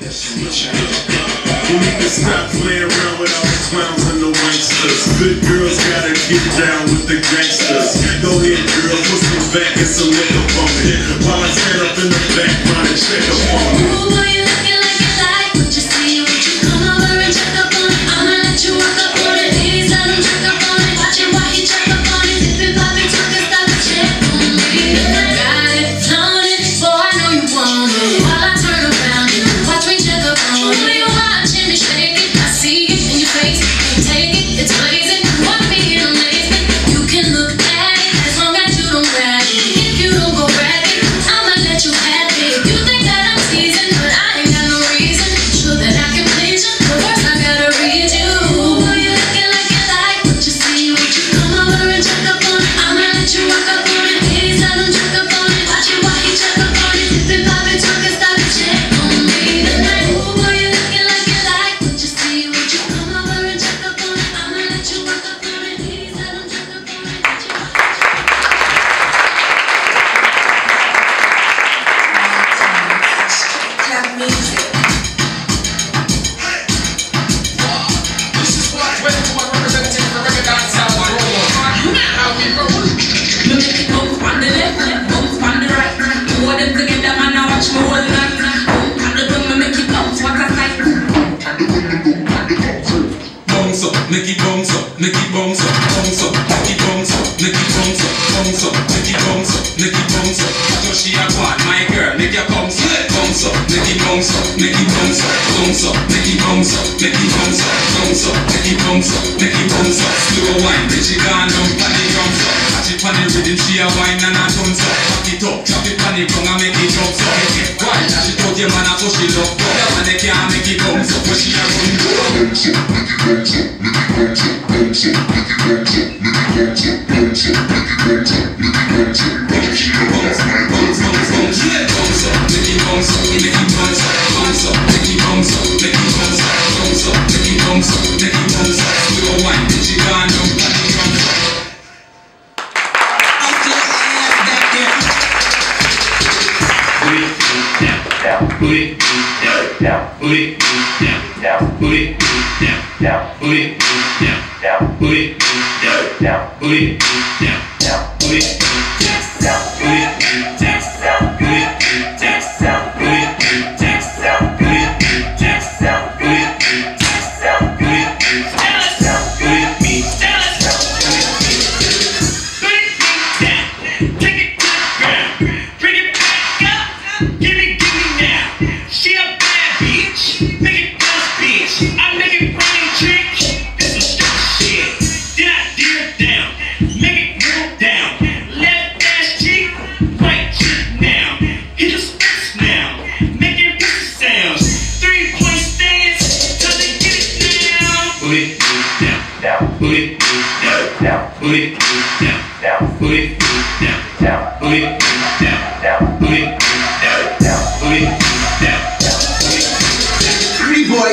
We need to stop playing around with all the clowns and the wanksters. Good girls gotta get down with the gangsters. Go ahead, girl, put some back and some liquor on it. While I stand up in the background and check up on it. Ooh, boy, you looking like you like what you see. Won't you come over and check up on it? I'ma let you walk up on it. Ladies, let him check up on it. Watch it while he check up on it. Dip it, pop it, talk it, stop it, check on me. Got it, flown it, boy, I know you want it. While I turn around, watch me check up on it. You watching me shake it, I see it in your face. Can't take it, it's blazing. Want me in amazement. You can look at it as long as you don't grab it. If you don't go grab it, I'ma let you have it. You think that I'm teasing, but I ain't got no reason. Sure that I can please you, but first I gotta read you. Ooh, boy, you looking like you like what you see. Won't you come over and check up on it? I'ma let you walk up on it. Ladies, let him check up on it. Watch it while he check up on it. Dip it, pop it, talk it, stop it, check on me tonight. Ooh, boy, you looking like you like what you see. Won't you come over and check up on it? I'ma let you walk up on it. Ladies, let him check up on it. Watch it while he check up on it. Club music. This is what 21 representing the reggae dancehall world. You know how we roll. Me make it bounce on the left, bounce on the right. Two of them together, man, I watch me all night. On the drum, me make it bounce, what a sight. Bounce up, make it bounce up, make it bounce up, bounce up, make it bounce up, make it bounce up, bounce up, make it bounce up, make it bounce up. So she a quad, my girl, make your bounce up, bounce up, make it bounce up, make it bounce up, bounce up, make it bounce up, make it bounce up, bounce up, make it bounce up, make it bounce up. Slow wine, then she gone down, pan the drums up. Catch it pan the rhythm, she a wine and a tons up. Pack it up, drop it pan the ground and make it jump up. Get wild, as she told your man a push it up. That man they can't make it bounce up, but she a run. Bounce up, make it bounce up, make it bounce up, bounce up, make it bounce up, make it bounce up, bounce up, make it bounce up, make it bounce up. Bounce, bounce, bounce, bounce, bounce, yeah. Bounce up, make it bounce up, make it bounce up, bounce up, make it bounce up, make it bounce up, bounce up, make it bounce up, make it bounce up. Slow wine, then she gone down, pan the drums up. Put it down, put it down, put it down, put it down, put it down, put it down, put it down, put it down, put it Put it down, put it down, put it down, put it down, put it down, put it down. Green boy,